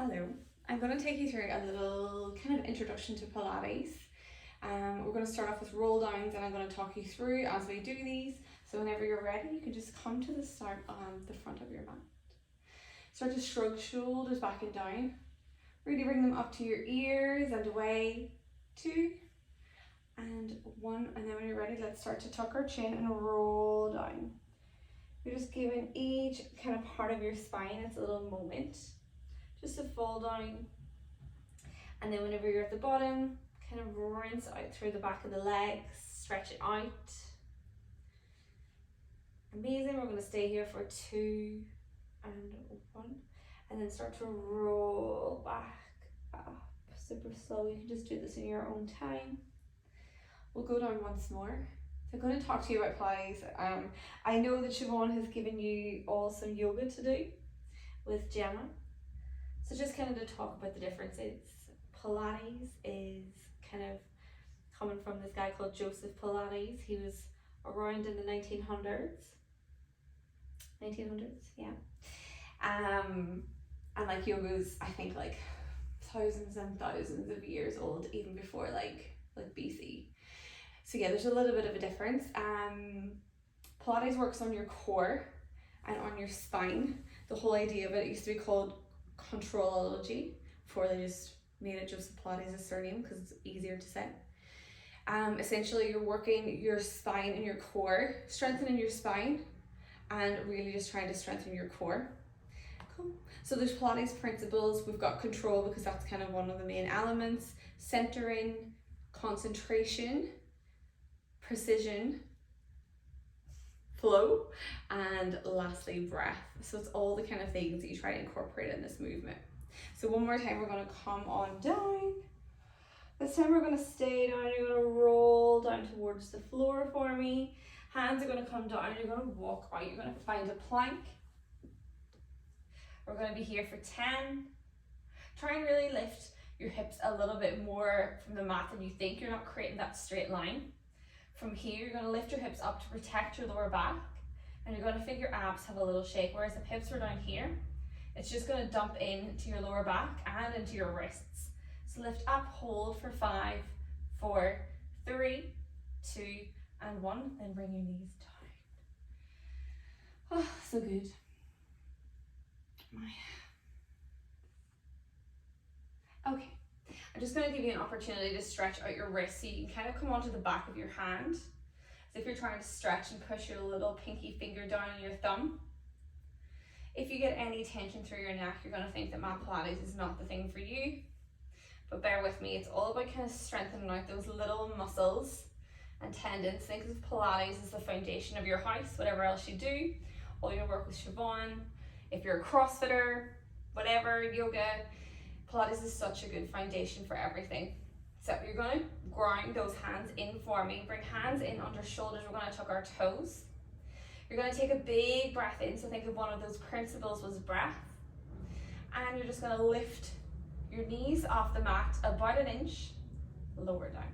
Hello, I'm going to take you through a little kind of introduction to Pilates. We're going to start off with roll downs and I'm going to talk you through as we do these. So whenever you're ready, you can just come to the start on the front of your mat. Start to shrug shoulders back and down. Really bring them up to your ears and away. 2 and 1. And then when you're ready, let's start to tuck our chin and roll down. You're just giving each kind of part of your spine its little moment. Just to fall down, and then whenever you're at the bottom, kind of rinse out through the back of the legs, stretch it out. Amazing. We're going to stay here for 2 and 1, and then start to roll back up super slow. You can just do this in your own time. We'll go down once more. So I'm going to talk to you about Pilates. I know that Siobhan has given you all some yoga to do with Gemma. So just kind of to talk about the differences. Pilates is kind of coming from this guy called Joseph Pilates. He was around in the 1900s. 1900s, yeah. And like yoga's, I think, like thousands and thousands of years old, even before like BC. So yeah, there's a little bit of a difference. Pilates works on your core and on your spine. The whole idea of it used to be called controlology before they just made it Joseph Pilates' surname because it's easier to say. Essentially you're working your spine and your core, strengthening your spine and really just trying to strengthen your core. Cool. So there's Pilates principles. We've got control because that's kind of one of the main elements, centering, concentration, precision, flow, and lastly breath. So it's all the kind of things that you try to incorporate in this movement. So one more time, we're going to come on down. This time we're going to stay down. You're going to roll down towards the floor for me. Hands are going to come down. You're going to walk out. You're going to find a plank. We're going to be here for 10. Try and really lift your hips a little bit more from the mat than you think. You're not creating that straight line. From here, you're going to lift your hips up to protect your lower back, and you're going to feel your abs have a little shake, whereas if hips were down here, it's just going to dump into your lower back and into your wrists. So lift up, hold for 5, 4, 3, 2, and 1, then bring your knees down. Oh, so good. Okay. I'm just going to give you an opportunity to stretch out your wrist so you can kind of come onto the back of your hand. So if you're trying to stretch and push your little pinky finger down on your thumb. If you get any tension through your neck, you're going to think that mat Pilates is not the thing for you. But bear with me, it's all about kind of strengthening out those little muscles and tendons. Think of Pilates as the foundation of your house, whatever else you do. All your work with Siobhan, if you're a CrossFitter, whatever, yoga, Pilates is such a good foundation for everything. So you're going to ground those hands in for me. Bring hands in under shoulders. We're going to tuck our toes. You're going to take a big breath in. So think of one of those principles was breath. And you're just going to lift your knees off the mat about 1 inch, lower down.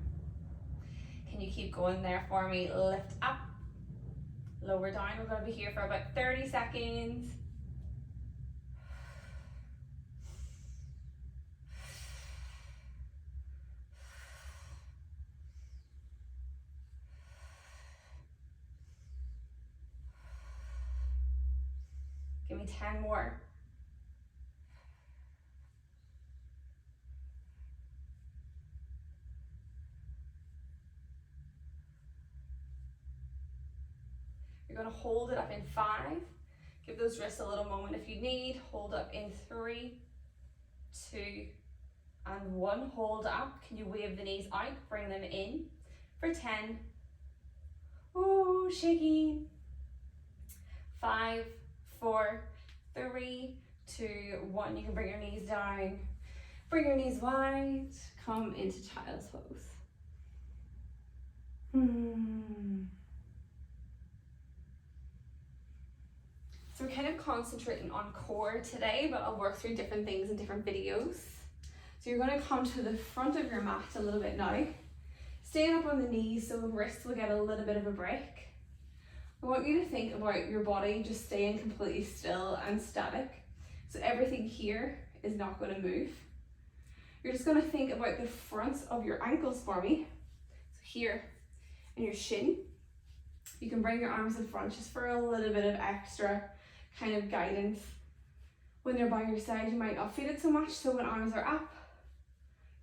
Can you keep going there for me? Lift up, lower down. We're going to be here for about 30 seconds. Give me 10 more. You're going to hold it up in 5. Give those wrists a little moment if you need. Hold up in 3, 2, and 1. Hold up. Can you wave the knees out? Bring them in for 10. Oh, shaking. 5, 4, 3, 2, 1. You can bring your knees down. Bring your knees wide. Come into child's pose. So we're kind of concentrating on core today, but I'll work through different things in different videos. So you're going to come to the front of your mat a little bit now. Staying up on the knees so the wrists will get a little bit of a break. I want you to think about your body just staying completely still and static. So everything here is not going to move. You're just going to think about the fronts of your ankles for me. So here in your shin, you can bring your arms in front just for a little bit of extra kind of guidance. When they're by your side, you might not feel it so much, so when arms are up,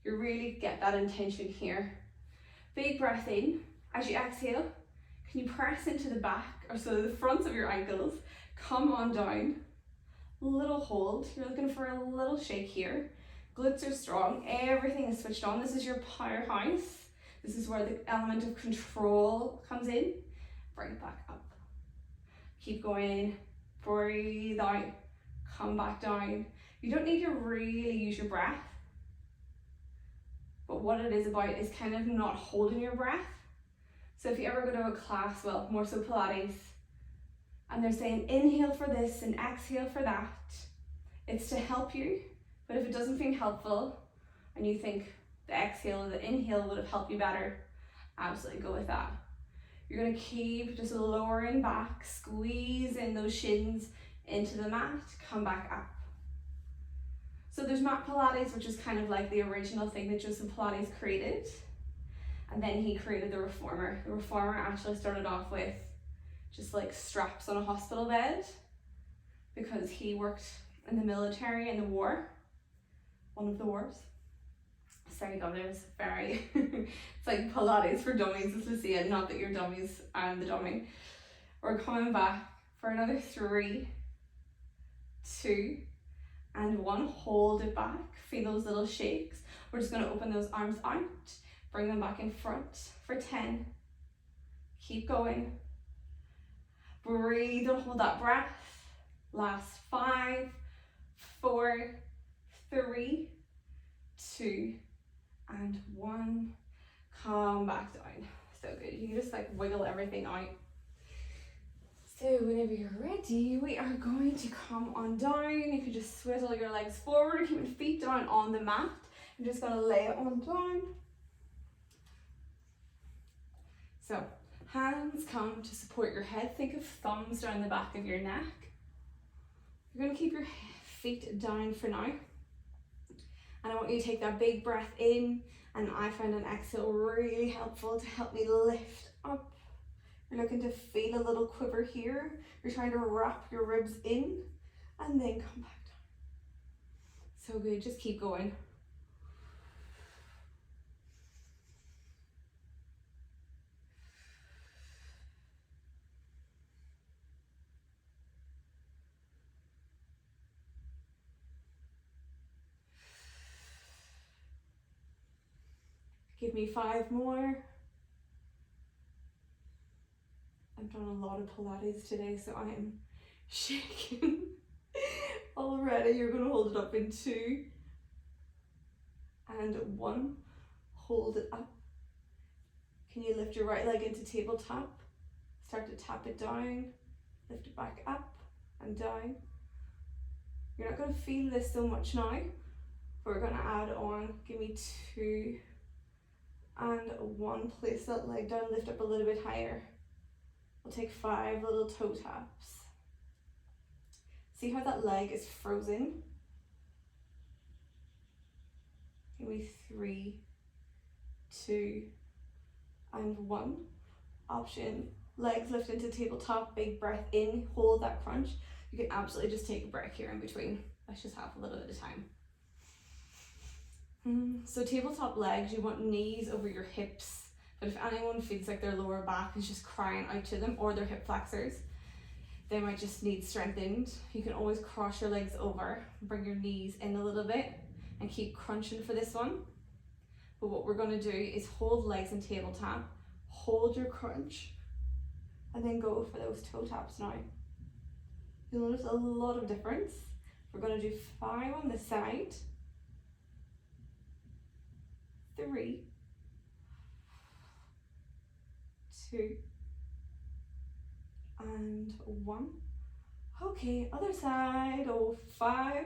you really get that intention here. Big breath in. As you exhale, can you press into the back, or so the fronts of your ankles, come on down. Little hold, you're looking for a little shake here. Glutes are strong, everything is switched on. This is your powerhouse. This is where the element of control comes in. Bring it back up. Keep going, breathe out, come back down. You don't need to really use your breath, but what it is about is kind of not holding your breath. So if you ever go to a class, well, more so Pilates, and they're saying inhale for this and exhale for that, it's to help you. But if it doesn't feel helpful and you think the exhale or the inhale would have helped you better, absolutely go with that. You're going to keep just lowering back, squeeze in those shins into the mat, come back up. So there's mat Pilates, which is kind of like the original thing that Joseph Pilates created. And then he created the reformer. The reformer actually started off with just like straps on a hospital bed because he worked in the military in the war, one of the wars. Sorry God, it was very, it's like Pilates for dummies, it's Lucia, not that you're dummies, I'm the dummy. We're coming back for another 3, 2, and 1. Hold it back, feel those little shakes. We're just gonna open those arms out, bring them back in front for 10. Keep going. Breathe and hold that breath. Last 5, 4, 3, 2, and 1. Come back down. So good. You can just like wiggle everything out. So whenever you're ready, we are going to come on down. You can just swivel your legs forward, keep your feet down on the mat. I'm just gonna lay it on down. So hands come to support your head. Think of thumbs down the back of your neck. You're gonna keep your feet down for now. And I want you to take that big breath in, and I find an exhale really helpful to help me lift up. You're looking to feel a little quiver here. You're trying to wrap your ribs in and then come back down. So good, just keep going. Give me 5 more. I've done a lot of Pilates today, so I am shaking already. You're going to hold it up in 2 and 1. Hold it up. Can you lift your right leg into tabletop? Start to tap it down. Lift it back up and down. You're not going to feel this so much now. We're going to add on. Give me 2 and 1. Place that leg down. Lift up a little bit higher. We'll take 5 little toe taps. See how that leg is frozen? Give me 3, 2, and 1. Option, legs lift into tabletop, big breath in, hold that crunch. You can absolutely just take a break here in between. Let's just have a little bit of time. So tabletop legs, you want knees over your hips. But if anyone feels like their lower back is just crying out to them, or their hip flexors, they might just need strengthened. You can always cross your legs over, bring your knees in a little bit, and keep crunching for this one. But what we're going to do is hold legs in tabletop, hold your crunch, and then go for those toe taps now. You'll notice a lot of difference. We're going to do 5 on this side, 3, 2, and 1. Okay, other side. 5.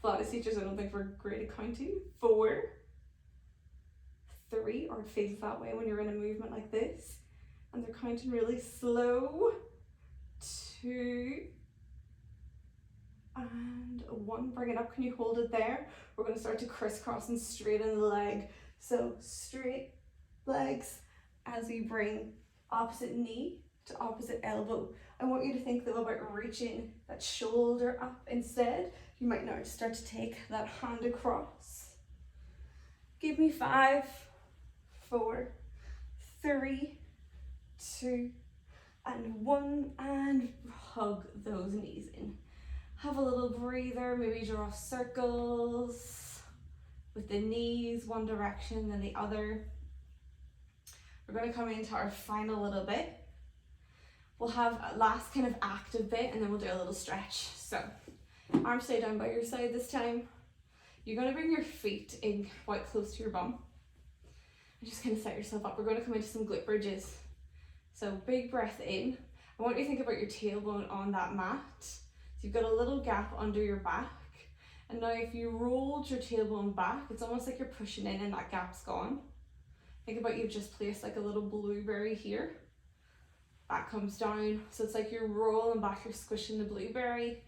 Pilates teachers, I don't think we're great at counting. 4, 3, or it feels that way when you're in a movement like this, and they're counting really slow. 2, and 1. Bring it up. Can you hold it there? We're going to start to crisscross and straighten the leg. So straight legs as we bring opposite knee to opposite elbow. I want you to think though about reaching that shoulder up instead. You might now start to take that hand across. Give me 5, 4, 3, 2, and 1, and hug those knees in. Have a little breather, maybe draw circles with the knees, one direction then the other. We're going to come into our final little bit. We'll have a last kind of active bit and then we'll do a little stretch. So, arms stay down by your side this time. You're going to bring your feet in quite close to your bum. And just kind of set yourself up. We're going to come into some glute bridges. So, big breath in. I want you to think about your tailbone on that mat. So you've got a little gap under your back. And now if you rolled your tailbone back, it's almost like you're pushing in and that gap's gone. Think about you've just placed like a little blueberry here. Back comes down. So it's like you're rolling back, you're squishing the blueberry.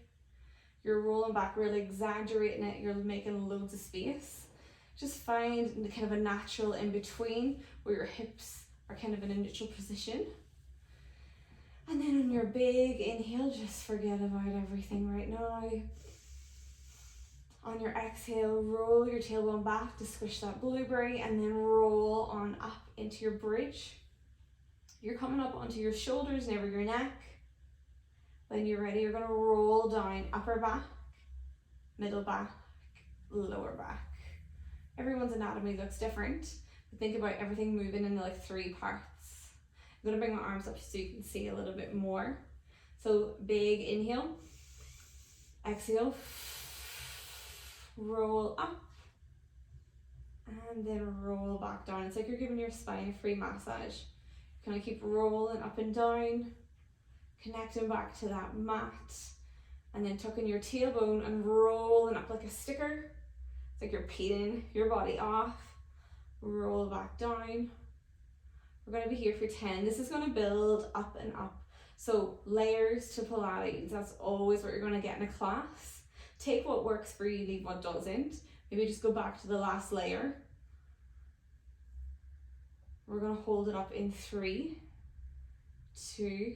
You're rolling back, really exaggerating it, you're making loads of space. Just find kind of a natural in between where your hips are kind of in a neutral position. And then on your big inhale, just forget about everything right now. On your exhale, roll your tailbone back to squish that blueberry and then roll on up into your bridge. You're coming up onto your shoulders, never your neck. When you're ready, you're going to roll down upper back, middle back, lower back. Everyone's anatomy looks different, but think about everything moving in like 3 parts. I'm going to bring my arms up so you can see a little bit more. So big inhale, exhale, roll up, and then roll back down. It's like you're giving your spine a free massage. Kind of keep rolling up and down, connecting back to that mat, and then tucking your tailbone and rolling up like a sticker. It's like you're peeling your body off. Roll back down. We're going to be here for 10. This is going to build up and up. So layers to Pilates, that's always what you're going to get in a class. Take what works for you, leave what doesn't. Maybe just go back to the last layer. We're going to hold it up in 3, 2,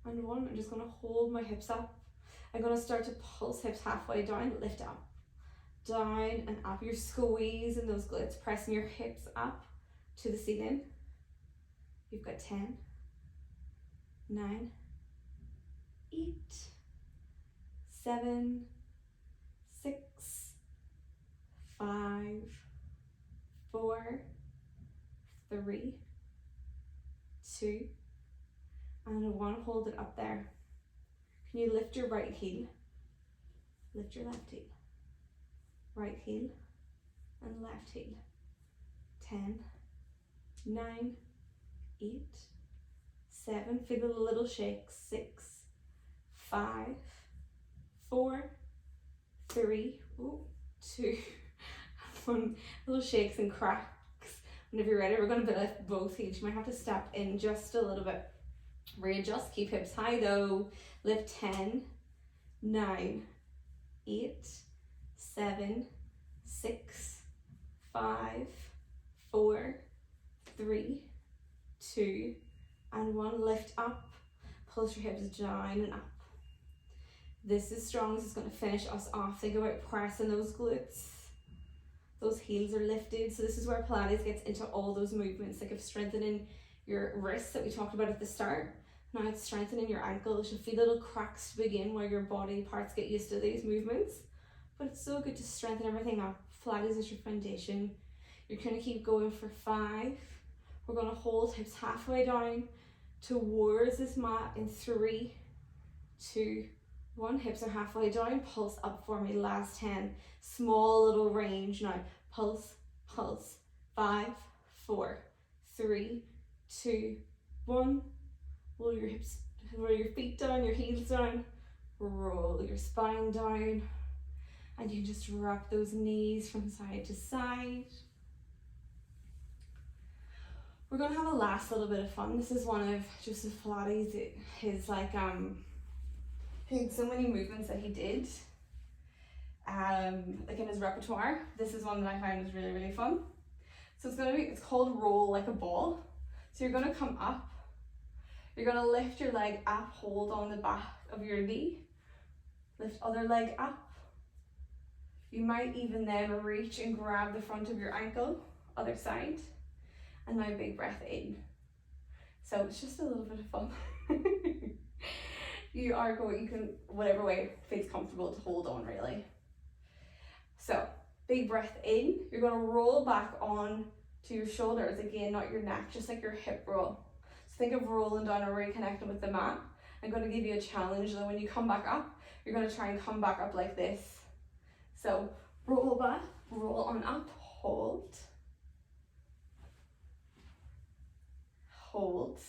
and 1. I'm just going to hold my hips up. I'm going to start to pulse hips halfway down, lift up, down and up. You're squeezing those glutes, pressing your hips up to the ceiling. You've got 10, 9, 8, 7, 6, 5, 4, 3, 2, and 1. Hold it up there. Can you lift your right heel? Lift your left heel. Right heel and left heel. 10, 9, 8, 7. Feel the little shakes. 6, 5, 4, 3, 2, 1. Little shakes and cracks. Whenever you're ready, we're going to lift both heels. You might have to step in just a little bit. Readjust, keep hips high though. Lift 10, 9, 8, 7, 6, 5, 4, 3, 2, and 1. Lift up, pulse your hips down and up. This is strong. This is going to finish us off. Think about pressing those glutes. Those heels are lifted. So this is where Pilates gets into all those movements, like of strengthening your wrists that we talked about at the start. Now it's strengthening your ankles. You'll feel little cracks to begin while your body parts get used to these movements. But it's so good to strengthen everything up. Pilates is your foundation. You're going to keep going for 5. We're going to hold hips halfway down towards this mat in 3, 2, 1. Hips are halfway down. Pulse up for me. Last 10. Small little range now. Pulse, pulse. 5, 4, 3, 2, 1. Roll your hips, roll your feet down, your heels down. Roll your spine down. And you just rock those knees from side to side. We're going to have a last little bit of fun. This is one of Joseph Pilates, his like He had so many movements that he did, like in his repertoire. This is one that I found was really, really fun. So it's called roll like a ball. So you're gonna come up, you're gonna lift your leg up, hold on the back of your knee, lift other leg up. You might even then reach and grab the front of your ankle, other side. And now big breath in. So it's just a little bit of fun. You can, whatever way feels comfortable to hold on really. So big breath in, you're gonna roll back on to your shoulders, again, not your neck, just like your hip roll. So think of rolling down or reconnecting with the mat. I'm gonna give you a challenge though. When you come back up, you're gonna try and come back up like this. So roll back, roll on up, hold, hold,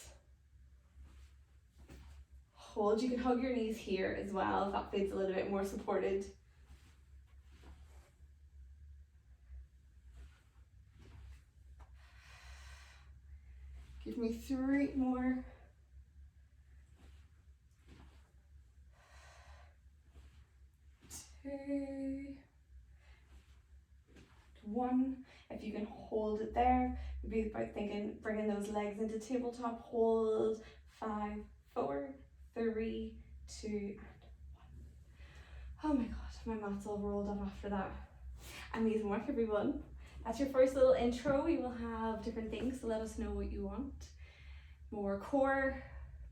hold. You can hug your knees here as well if that feels a little bit more supported. Give me 3 more. 2, 1. If you can hold it there, maybe about thinking, bringing those legs into tabletop hold. 5, 4, 3, 2, and 1. Oh my god, my mat's all rolled up after that. Amazing work, everyone. That's your first little intro. We will have different things, so let us know what you want. More core,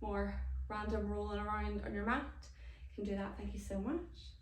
more random rolling around on your mat. You can do that. Thank you so much.